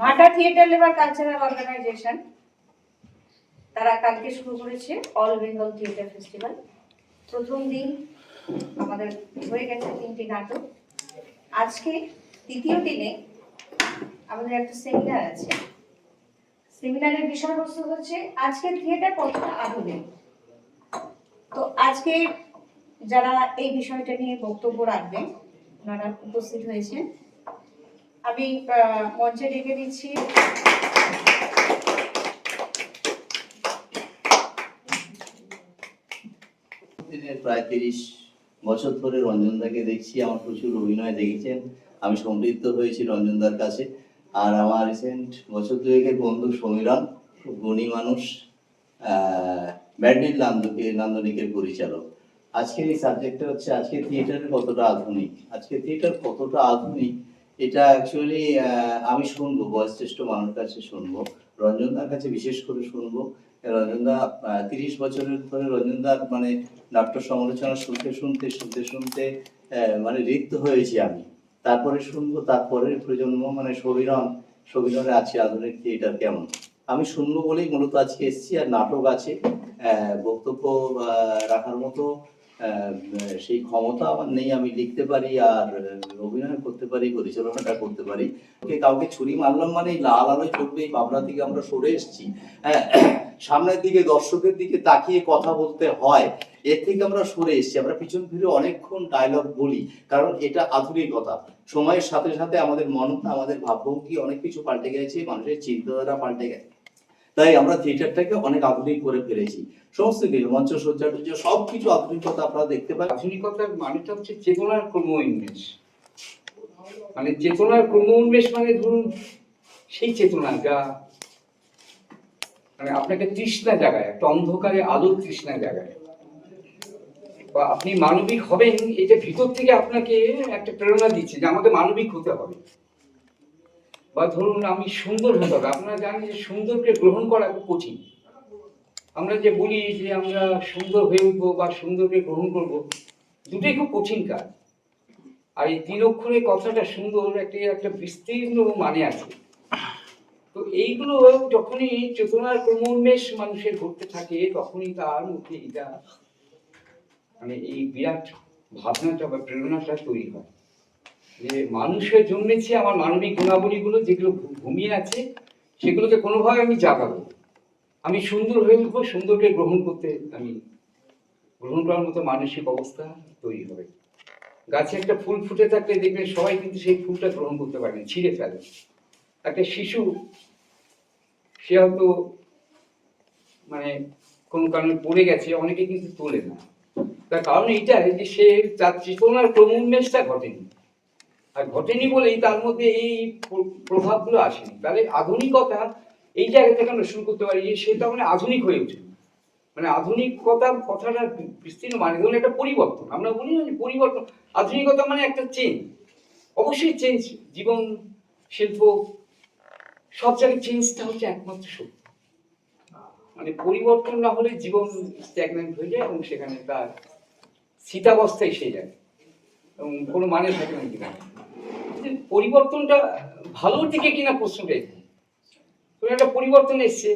ভাটা theatre labour cultural organisation তারা কালকে শুরু করেছে অল বেঙ্গল থিয়েটার ফেস্টিভ্যাল। প্রথম দিন আমাদের হয়ে গেছে 3টি নাটক। আজকে দ্বিতীয় দিনে আমাদের একটা সেমিনার আছে। সেমিনারের বিষয়বস্তু হচ্ছে আজকের থিয়েটার কতটা আধুনিক। তো আজকে যারা এই বিষয়টা নিয়ে বক্তব্য রাখবেন ওনারা উপস্থিত হয়েছেন। আমি মঞ্চে ডেকে দিচ্ছি প্রায় 30 বছর ধরে রঞ্জনদাকে দেখছি, আমার প্রচুর অভিনয় দেখেছেন, আমি সমৃদ্ধ হয়েছি রঞ্জনদার কাছে। আর আমার রিসেন্ট বছর দুয়েকের বন্ধু সমীরণ, খুব গুণী মানুষ, ব্যান্ডেল নান্দনিকের পরিচালক। আজকের এই সাবজেক্টটা হচ্ছে আজকে থিয়েটারের কতটা আধুনিক। আজকে থিয়েটার কতটা আধুনিক এটা অ্যাকচুয়ালি আমি শুনবো, বয়োজ্যেষ্ঠ মানুষের কাছে শুনবো, রঞ্জনদার কাছে বিশেষ করে শুনবো। রঞ্জনদা 30 বছরের ধরে রঞ্জনদার মানে নাট্য সমালোচনা শুনতে শুনতে শুনতে শুনতে মানে রিক্ত হয়েছি আমি। তারপরে শুনবো তারপরের প্রজন্ম মানে সবিনরে আছে আধুনিক থিয়েটার কেমন, আমি শুনবো বলেই মূলত আজকে এসেছি। আর নাটক আছে, বক্তব্য রাখার মতো সেই ক্ষমতা আমার নেই। আমি লিখতে পারি আর অভিনয় করতে পারি, পরিচালনাটা করতে পারি। কাউকে ছুরি মারলাম মানে লাল আলোয় চলবে এই ভাবনা থেকে আমরা সরে এসেছি। সামনের দিকে দর্শকের দিকে তাকিয়ে কথা বলতে হয়, এর থেকে আমরা সরে এসেছি। আমরা পিছন ফিরে অনেকক্ষণ ডায়লগ বলি, কারণ এটা আধুনিকতা। সময়ের সাথে সাথে আমাদের মন, আমাদের ভাবভঙ্গি অনেক কিছু পাল্টে গেছে, মানুষের চিন্তাধারা পাল্টে গেছে। তাই আমরা থিয়েটারটাকে অনেক আধুনিক করে ফেলেছি। সমস্ত কিছু মঞ্চ সজ্জা সবকিছু আধুনিকতা আপনারা দেখতে পান। আধুনিকতার মানেটা হচ্ছে চেতনার ক্রম উন্মেষ। মানে চেতনার ক্রম উন্মেষ মানে ধরুন সেই চেতনা যা মানে আপনাকে তৃষ্ণা জাগায়, একটা অন্ধকারে আলোর তৃষ্ণা জাগায়। বা আপনি মানবিক হবেন, এটা ভিতর থেকে আপনাকে একটা প্রেরণা দিচ্ছে যে আমাকে মানবিক হতে হবে। বা ধরুন আমি সুন্দর হতে হবে। আপনারা জানেন যে সুন্দরকে গ্রহণ করা খুব কঠিন। আমরা যে বলি যে আমরা সুন্দর হয়ে উঠবো বা সুন্দরকে গ্রহণ করব, দুটোই খুব কঠিন কাজ। আর এই 3 অক্ষরের কথাটা সুন্দর একটা বিস্তীর্ণ মানে আছে। তো এইগুলো যখনই চেতনার ক্রমোন্মেষ মানুষের ঘটতে থাকে, তখনই তার মধ্যে এটা মানে এই বিরাট ভাবনাটা বা প্রেরণাটা তৈরি হয় যে মানুষের জন্মেছে আমার মানবিক গুণাবলীগুলো যেগুলো ঘুমিয়ে আছে সেগুলোকে কোনোভাবে আমি জাগাবো। আমি সুন্দর হয়ে উঠবো, সুন্দরকে গ্রহণ করার মতো মানসিক অবস্থা তৈরি হবে। গাছে একটা ফুল ফুটে থাকলে দেখবেন সবাই কিন্তু সেই ফুলটা গ্রহণ করতে পারেন, ছিঁড়ে ফেলে। একটা শিশু সে হয়তো মানে কোনো কারণে পড়ে গেছে, অনেকে কিন্তু তোলে না। তার কারণ এইটাই যে সে তার চেতনার ক্রমোন্মেষটা ঘটেনি, আর ঘটেনি বলেই তার মধ্যে এই প্রভাবগুলো আসেনি। তাহলে আধুনিকতা এই জায়গা থেকে আমরা শুরু করতে পারি, সেটা মানে আধুনিক হয়ে ওঠে। মানে আধুনিকতার কথাটা বিস্তীর্ণ মানে ধরুন একটা পরিবর্তন। আমরা বলি না যে পরিবর্তন, আধুনিকতা মানে একটা চেঞ্জ। অবশ্যই চেঞ্জ, জীবন, শিল্প সব জায়গায় চেঞ্জটা হচ্ছে একমাত্র সত্য। মানে পরিবর্তন না হলে জীবন স্ট্যাগন্যান্ট হয়ে যায় এবং সেখানে তার স্থিতাবস্থায় এসে যায় এবং কোনো মানে থাকে না। কিনা পরিবর্তনটা ভালোর দিকে কিনা প্রশ্নটা একটা পরিবর্তন এসছে,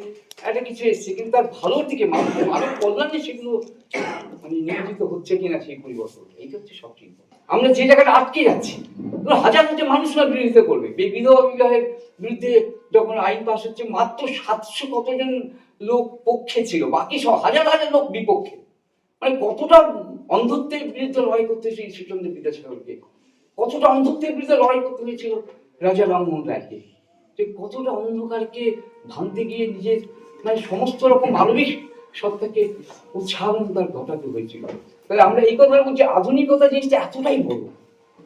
একটা কিছু এসছে, কিন্তু তার ভালোর দিকে মানব কল্যাণে সেগুলো মানে নিয়োজিত হচ্ছে কিনা সেই পরিবর্তন, এইটা হচ্ছে সবচেয়ে। আমরা যে জায়গাটা আটকে যাচ্ছি, হাজার হাজার মানুষরা বিরোধিতা করবে। বিধবা বিবাহের বিরুদ্ধে যখন আইন পাস হচ্ছে, মাত্র 700 কতজন লোক পক্ষে ছিল, বাকি সব হাজার হাজার লোক বিপক্ষে। মানে কতটা অন্ধত্বের বিরুদ্ধে লড়াই করতে হয়েছিল ঈশ্বরচন্দ্র বিদ্যাসাগরকে, কতটা অন্ধত্বের বিরুদ্ধে লড়াই করতে হয়েছিল রাজা রামমোহন রায়কে, যে কতটা অন্ধকারকে ভাঙতে গিয়ে নিজের মানে সমস্ত রকম মানবিক সত্তাকে উৎসাহনতার ঘটাতে হয়েছিল। তাহলে আমরা এই কথা বলছি, আধুনিকতা জিনিসটা এতটাই বড়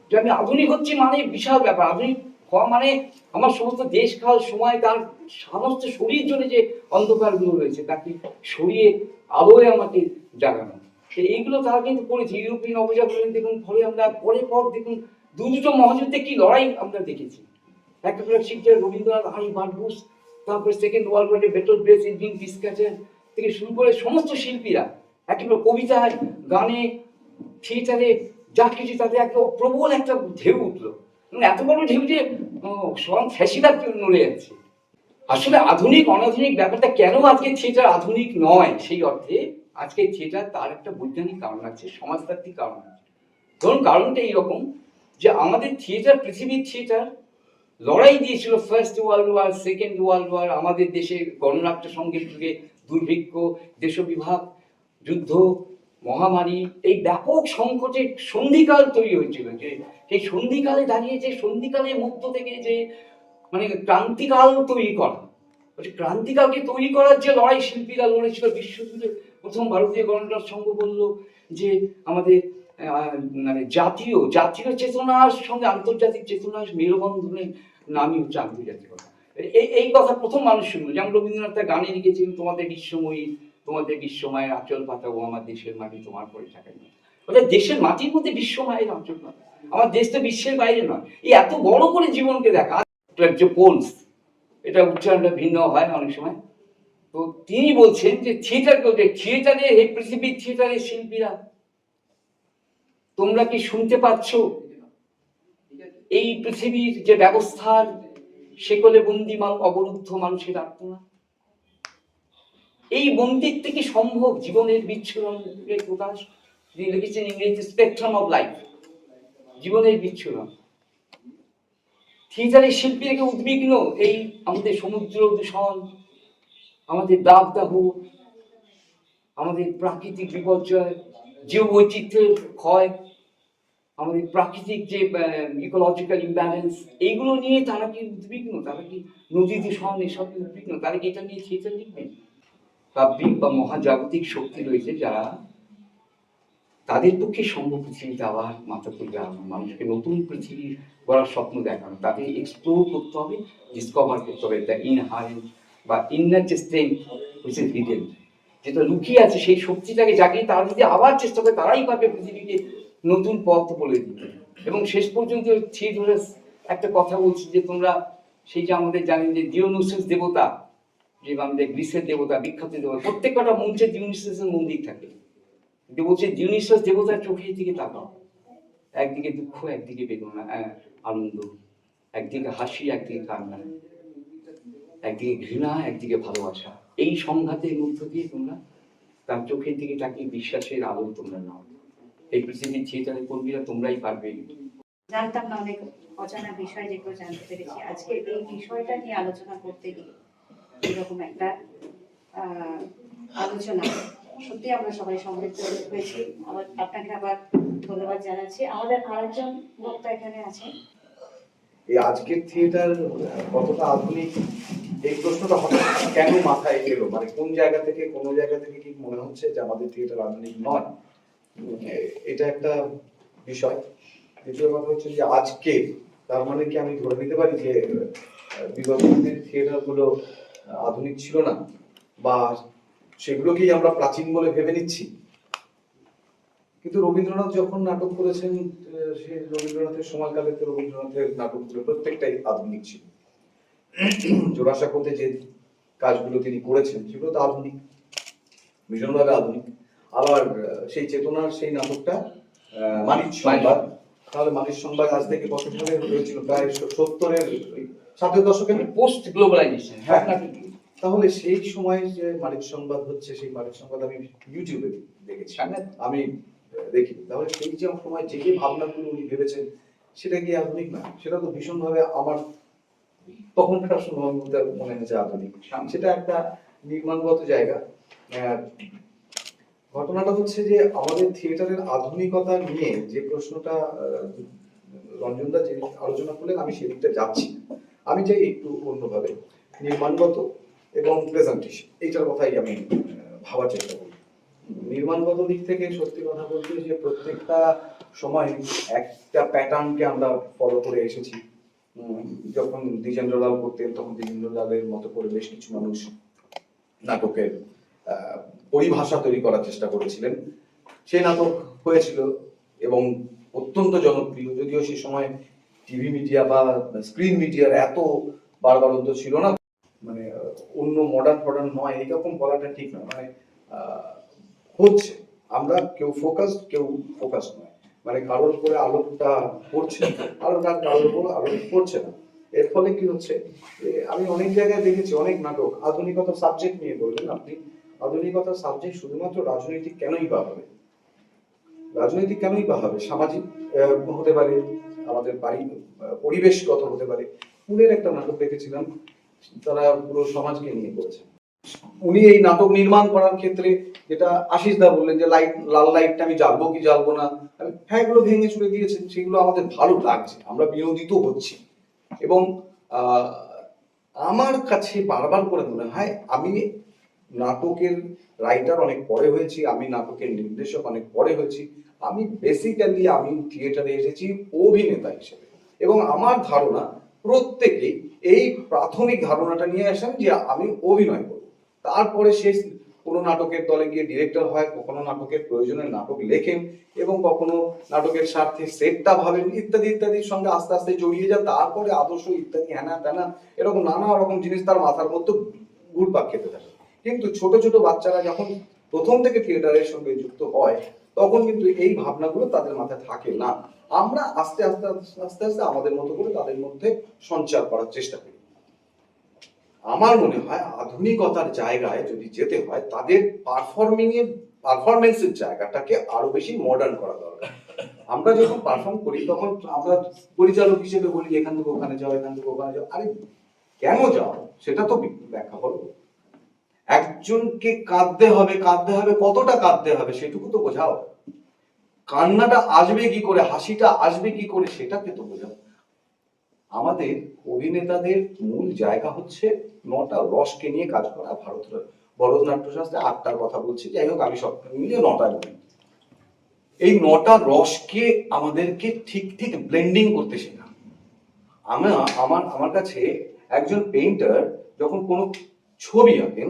যে আমি আধুনিক হচ্ছি মানে বিশাল ব্যাপার। আধুনিক হওয়া মানে আমার সমস্ত দেশ কাল সময় তার সমস্ত শরীর জুড়ে যে অন্ধকারগুলো রয়েছে তাকে সরিয়ে আলোয় আমাকে জাগানো। এইগুলো তারা কিন্তু করেছে। ইউরোপিয়ান অবজারভেশন দেখুন, ফলে আমরা পরে পর দেখুন দুটো মহাযুদ্ধে কি লড়াই আমরা দেখেছি। একটা শিক্ষা রবীন্দ্রনাথ, আই বার্ডবুস, তারপরে সেকেন্ড ওয়ার্ল্ড ওয়ারে বেটল ব্রেস, ইঞ্জিন ডিসকাচেন থেকে শুরু করে সমস্ত শিল্পীরা একেবারে কবিতায়, গানে, থিয়েটারে যা কিছু তাতে একটা প্রবল একটা ঢেউ উঠলো। এত বড় ঢেউ যে সব ফ্যাসিবাদ নড়ে যাচ্ছে। আসলে আধুনিক অনাধুনিক ব্যাপারটা কেন আজকে থিয়েটার আধুনিক নয়, সেই অর্থে আজকে থিয়েটার তার একটা বৈজ্ঞানিক কারণ আছে, সমাজতাত্ত্বিক কারণ আছে। ধরুন কারণটা এইরকম যে আমাদের থিয়েটার, পৃথিবীর থিয়েটার লড়াই দিয়েছিল first world war, second world war, আমাদের দেশের গণনাট্য সঙ্গীত যুগে দুর্ভিক্ষ, দেশবিভাগ, যুদ্ধ, মহামারী, এই ব্যাপক সংকটের সন্ধিকাল তৈরি হয়েছিল। যে সেই সন্ধিকালে দাঁড়িয়ে, যে সন্ধিকালের মধ্য থেকে যে মানে ক্রান্তিকাল তৈরি করা, ক্রান্তিকালকে তৈরি করার যে লড়াই শিল্পীরা লড়েছিল বিশ্বজুড়ে। প্রথম ভারতীয় গণনাট্য সংঘ বলল যে আমাদের মানে জাতীয় চেতনার সঙ্গে আন্তর্জাতিক চেতনার মেলবন্ধনের নামই হচ্ছে আন্তর্জাতিকতা। এই কথা প্রথম মানুষ শুনলো। যেমন রবীন্দ্রনাথ তার গানে লিখেছিলেন, তোমাদের বিশ্বময়ী, তোমাদের বিশ্বমায়ের আঁচল পাতা, ও আমার দেশের মাটি তোমার পরে থাকাই না। ওটা দেশের মাটির মধ্যে বিশ্বমায়ের আঁচল পাতা, আমার দেশ তো বিশ্বের বাইরে নয়। এই এত বড় করে জীবনকে দেখা, যে পোলস, এটা উচ্চারণটা ভিন্ন হয় অনেক সময়। তো তিনি বলছেন যে থিয়েটারে, এই পৃথিবীর থিয়েটারের শিল্পীরা, তোমরা কি শুনতে পাচ্ছ এই পৃথিবীর যে ব্যবস্থার সেকলে বন্দি অবরুদ্ধ মানুষের আত্মনা? এই বন্দিত্ব কি সম্ভব? জীবনের বিচ্ছুরণের প্রকাশ। তিনি লিখেছেন ইংরেজি স্পেকট্রাম অফ লাইফ, জীবনের বিচ্ছুরণ। থিয়েটারের শিল্পীরা উদ্বিগ্ন এই আমাদের সমুদ্র দূষণ, আমাদের দাবদাহ, আমাদের প্রাকৃতিক বিপর্যয়, জীববৈচিত্র্যের ক্ষয়, আমাদের প্রাকৃতিক যে ইকোলজিক্যাল ইমব্যালেন্স, এইগুলো নিয়ে তারা কি উদ্বিগ্ন? তারা কি নদী দূষণ এসব উদ্বিগ্ন? তারা কি এটা নিয়ে থিয়েটার লিখবেন? কাব্যিক বা মহাজাগতিক শক্তি রয়েছে যারা, তাদের পক্ষে সম্ভব পৃথিবীতে আবার মাথা তুলবে, মানুষকে নতুন পৃথিবী গড়ার স্বপ্ন দেখানো। তাকে এক্সপ্লোর করতে হবে, ডিসকভার করতে হবে দ্য ইনহারেন্ট বা ইনার যে স্ট্রেংথ হুইচ ইজ হিডেন, যেটা লুকিয়ে আছে, সেই শক্তিটাকে জাগিয়ে তারা যদি আবার চেষ্টা করে, তারাই পাবে পৃথিবীকে নতুন পথ বলে দিতে। এবং শেষ পর্যন্ত থিয়েটারের একটা কথা বলছি যে তোমরা সেই যে আমাদের জানেন যে ডিওনিসিয়াস দেবতা, যে আমাদের গ্রিসের দেবতা, বিখ্যাত দেবতা, প্রত্যেকটা মঞ্চে ডিওনিসিয়াসের মন্দির থাকে। কিন্তু বলছে ডিওনিসিয়াস দেবতার চোখের দিকে তাকাও, একদিকে দুঃখ, একদিকে বেদনা, আনন্দ, একদিকে হাসি, একদিকে কান্না, একদিকে ঘৃণা, একদিকে ভালোবাসা। এই সংঘাতের মধ্য দিয়ে তোমরা তার চোখের দিকে তাকিয়ে বিশ্বাসের আলো তোমরা নাও। এই পৃথিবীর থিয়েটারের কর্মীরা তোমরাই পারবে। জানতাম না, অনেক অজানা বিষয় যেগুলো জানতে পেরেছি। আজকে এই বিষয়টা নিয়ে আলোচনা করতে গিয়ে এরকম একটা আলোচনা, সত্যি আমরা সবাই সমৃদ্ধ হয়েছি। আপনাকে আবার ধন্যবাদ জানাচ্ছি। আমাদের আরেকজন বক্তা এখানে আছেন। এই আজকের থিয়েটার কতটা আধুনিক, এই প্রশ্নটা হঠাৎ কেন মাথায় এলো? মানে কোন জায়গা থেকে, কোনো জায়গা থেকে কি মনে হচ্ছে যে আমাদের থিয়েটার আধুনিক নয়? এটা একটা বিষয়। দ্বিতীয় কথা হচ্ছে যে আজকে, তার মানে কি আমি ধরে নিতে পারি যে বিগত দিনের থিয়েটার গুলো আধুনিক ছিল না, বা সেগুলোকেই আমরা প্রাচীন বলে ভেবে নিচ্ছি? কিন্তু রবীন্দ্রনাথ যখন নাটক করেছেন, সে রবীন্দ্রনাথের সময়কালে তো রবীন্দ্রনাথের নাটকগুলো প্রত্যেকটাই আধুনিক ছিল। জোড়াসাঁকোতে যে কাজগুলো তিনি করেছেন সেগুলো তো আধুনিক, ভীষণভাবে আধুনিক। আবার সেই চেতনার সেই নাটকটা মানিক সংবাদ, তাহলে মানিক সংবাদ আজ থেকে কত সালে হয়েছিল? প্রায় 70-এর দশকের পোস্ট গ্লোবালাইজেশন। হ্যাঁ, তাহলে সেই সময় যে মানিক সংবাদ হচ্ছে, সেই মানিক সংবাদ আমি ইউটিউবে দেখেছি, আমি দেখি। তাহলে সেই যে সময় যে ভাবনাগুলো উনি ভেবেছেন, সেটা কি আধুনিক না? সেটা তো ভীষণভাবে আমার তখনকার সময় মনে হচ্ছে আধুনিক। সেটা একটা নির্মাণগত জায়গা। ঘটনাটা হচ্ছে যে আমাদের থিয়েটারের আধুনিকতা নিয়ে যে প্রশ্নটা রঞ্জনদা যে আলোচনা করলেন, আমি সেদিকটা যাচ্ছি। আমি চাই একটু অন্যভাবে নির্মাণগত এবং প্রেজেন্টেশন, এইটার কথাই আমি ভাবার চেষ্টা করি। নির্মাণগত দিক থেকে সত্যি কথা বলতে যে প্রত্যেকটা সময় একটা প্যাটার্নকে আমরা ফলো করে এসেছি। যখন দ্বিজেন্দ্রলাল করতেন, তখন দ্বিজেন্দ্রলালের মতো করে বেশ কিছু মানুষ নাটকের পরিভাষা তৈরি করার চেষ্টা করেছিলেন। সেই নাটক হয়েছিল এবং অত্যন্ত জনপ্রিয়, যদিও সে সময় টিভি মিডিয়া বা স্ক্রিন মিডিয়ার এত বাড়বাড়ন্ত ছিল না। মানে অন্য মডার্ন নয় এরকম বলাটা ঠিক নয়। মানে হচ্ছে, আমরা কেউ ফোকাসড, কেউ ফোকাসড নয়। মানে কারোর উপরে আলোকটা পড়ছে, কারোর উপর আলোক পড়ছে না, এর ফলে কি হচ্ছে যে আমি অনেক জায়গায় দেখেছি অনেক নাটক আধুনিকতা সাবজেক্ট নিয়ে বললেন আপনি, আধুনিকতা সাবজেক্ট শুধুমাত্র রাজনৈতিক কেনই বা হবে, রাজনৈতিক কেনই বা হবে, সামাজিক হতে পারে, আমাদের বাড়ি পরিবেশগত হতে পারে। পুনের একটা নাটক দেখেছিলাম, তারা পুরো সমাজকে নিয়ে করেছে। উনি এই নাটক নির্মাণ করার ক্ষেত্রে যেটা আশিস দা বললেন যে লাইট, লাল লাইটটা আমি জ্বালবো কি জ্বালবো না, হ্যাঁ এগুলো ভেঙে চুরে দিয়েছেন, সেগুলো আমাদের ভালো লাগছে, আমরা বিনোদিত হচ্ছি। এবং আমার কাছে বারবার করে মনে হয়, আমি নাটকের রাইটার অনেক পরে হয়েছি, আমি নাটকের নির্দেশক অনেক পরে হয়েছি, আমি বেসিক্যালি আমি থিয়েটারে এসেছি অভিনেতা হিসেবে। এবং আমার ধারণা প্রত্যেকেই এই প্রাথমিক ধারণাটা নিয়ে আসেন যে আমি অভিনয় করব, তারপরে সে কোনো নাটকের দলে গিয়ে ডিরেক্টর হয়, কখনো নাটকের প্রয়োজনে নাটক লেখেন, এবং কখনো নাটকের স্বার্থে সেটটা ভাবেন, ইত্যাদি ইত্যাদির সঙ্গে আস্তে আস্তে জড়িয়ে যায়, তারপরে আদর্শ ইত্যাদি হ্যানা ত্যানা এরকম নানা রকম জিনিস তার মাথার মধ্যে ঘুরপাক খেতে থাকে। কিন্তু ছোট ছোট বাচ্চারা যখন প্রথম থেকে থিয়েটারের সঙ্গে যুক্ত হয়, তখন কিন্তু এই ভাবনাগুলো তাদের মাথায় থাকে না। আমরা আস্তে আস্তে আস্তে আস্তে আমাদের মতো করে তাদের মধ্যে সঞ্চার করার চেষ্টা করি। আমার মনে হয় আধুনিকতার জায়গায় যদি যেতে হয়, তাদের পারফরমেন্সের জায়গাটাকে আরো বেশি মডার্ন করা দরকার। আমরা যখন পারফর্ম করি তখন আমরা পরিচালক হিসেবে বলি এখান থেকে ওখানে যাও, এখান থেকে ওখানে যাও। আরে কেন যাও সেটা তো ব্যাখ্যা করো। একজনকে কাঁদতে হবে, কতটা কাঁদতে হবে সেটুকু তো বোঝাও। কান্নাটা আসবে কি করে, হাসিটা আসবে কি করে সেটাকে তো বোঝাও। আমাদের অভিনেতাদের মূল জায়গা হচ্ছে 9টা রসকে নিয়ে কাজ করা। ভারতের ভরতনাট্য শাস্ত্রে 8টার কথা বলছি, যাই হোক আমি সব মিলিয়ে 9টা বলি। এই 9টা রসকে আমাদেরকে ঠিক ঠিক ব্লেন্ডিং করতে শেখা। আমার কাছে একজন পেইন্টার যখন কোনো ছবি আঁকেন,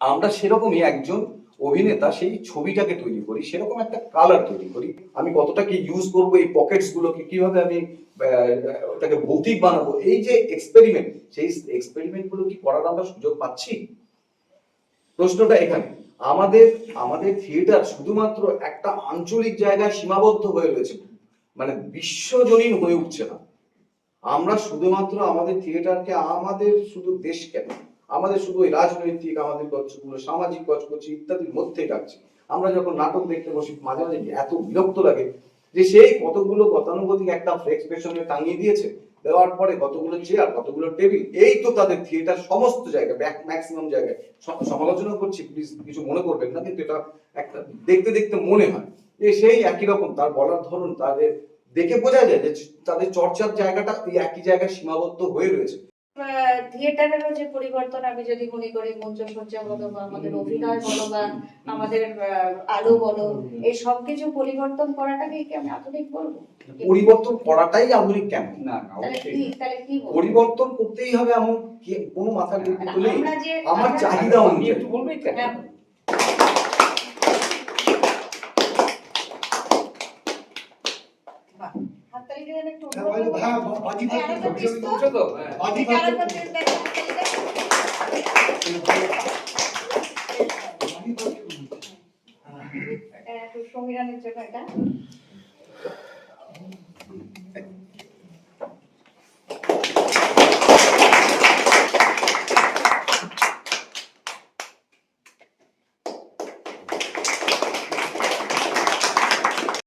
আমরা সেরকমই একজন অভিনেতা সেই ছবিটাকে তৈরি করি, সেরকম একটা কালার তৈরি করি। আমি কতটা কি ইউজ করবো, এই পকেটস গুলোকে কিভাবে আমি ওটাকে ভৌতিক বানাবো, এই যে এক্সপেরিমেন্ট, সেই এক্সপেরিমেন্ট গুলো কি করার আমরা সুযোগ পাচ্ছি? প্রশ্নটা এখানে। আমাদের থিয়েটার শুধুমাত্র একটা আঞ্চলিক জায়গায় সীমাবদ্ধ হয়ে রয়েছে, মানে বিশ্বজনীন হয়ে উঠছে না। আমরা শুধুমাত্র আমাদের থিয়েটারকে আমাদের শুধু দেশ কেন, আমাদের শুধু ওই রাজনৈতিক, আমাদের গল্পগুলো সামাজিক গল্পগুলো ইত্যাদির মধ্যেই রাখছি। আমরা যখন নাটক দেখতে বসি মাঝে মাঝে এত বিরক্ত লাগে যে সেই কতগুলো গতানুগতিক একটা ফ্লেক্স পেছনে টাঙিয়ে দিয়েছে, দেওয়ার পরে কতগুলো চেয়ার, কতগুলো টেবিল, এই তো তাদের থিয়েটার সমস্ত জায়গায়, ম্যাক্সিমাম জায়গায়। সমালোচনা করছি, প্লিজ কিছু মনে করবেন না, কিন্তু এটা একটা দেখতে দেখতে মনে হয় যে সেই একই রকম তার বলার ধরন, তাদের দেখে বোঝা যায় যে তাদের চর্চার জায়গাটা এই একই জায়গায় সীমাবদ্ধ হয়ে রয়েছে। থিয়েটারেরও যে পরিবর্তন আমি যদি মনে করি, মঞ্চসজ্জা বলো বা আমাদের অভিনয় বলো বা আমাদের আলো বলো, এই সব কিছু পরিবর্তন করাটাকে কি আমি আধুনিক বলবো? পরিবর্তন করাটাই আধুনিক কেন? না তাহলে কি বলবো? পরিবর্তন করতেই হবে এমন কোনো মাথার বুদ্ধি তো নেই। আমরা যে আমার চাহিদা অনুযায়ী একটু বলবেই তো। হ্যাঁ। বাহ, হাততালি দিয়ে একটু অনুরোধ করবো। এই আরেকটা piece তো। বুঝছো তো? হ্যাঁ। এই আরেকটা piece দেখো, হাততালিটা। এটা একটু সমীরণের জন্য এটা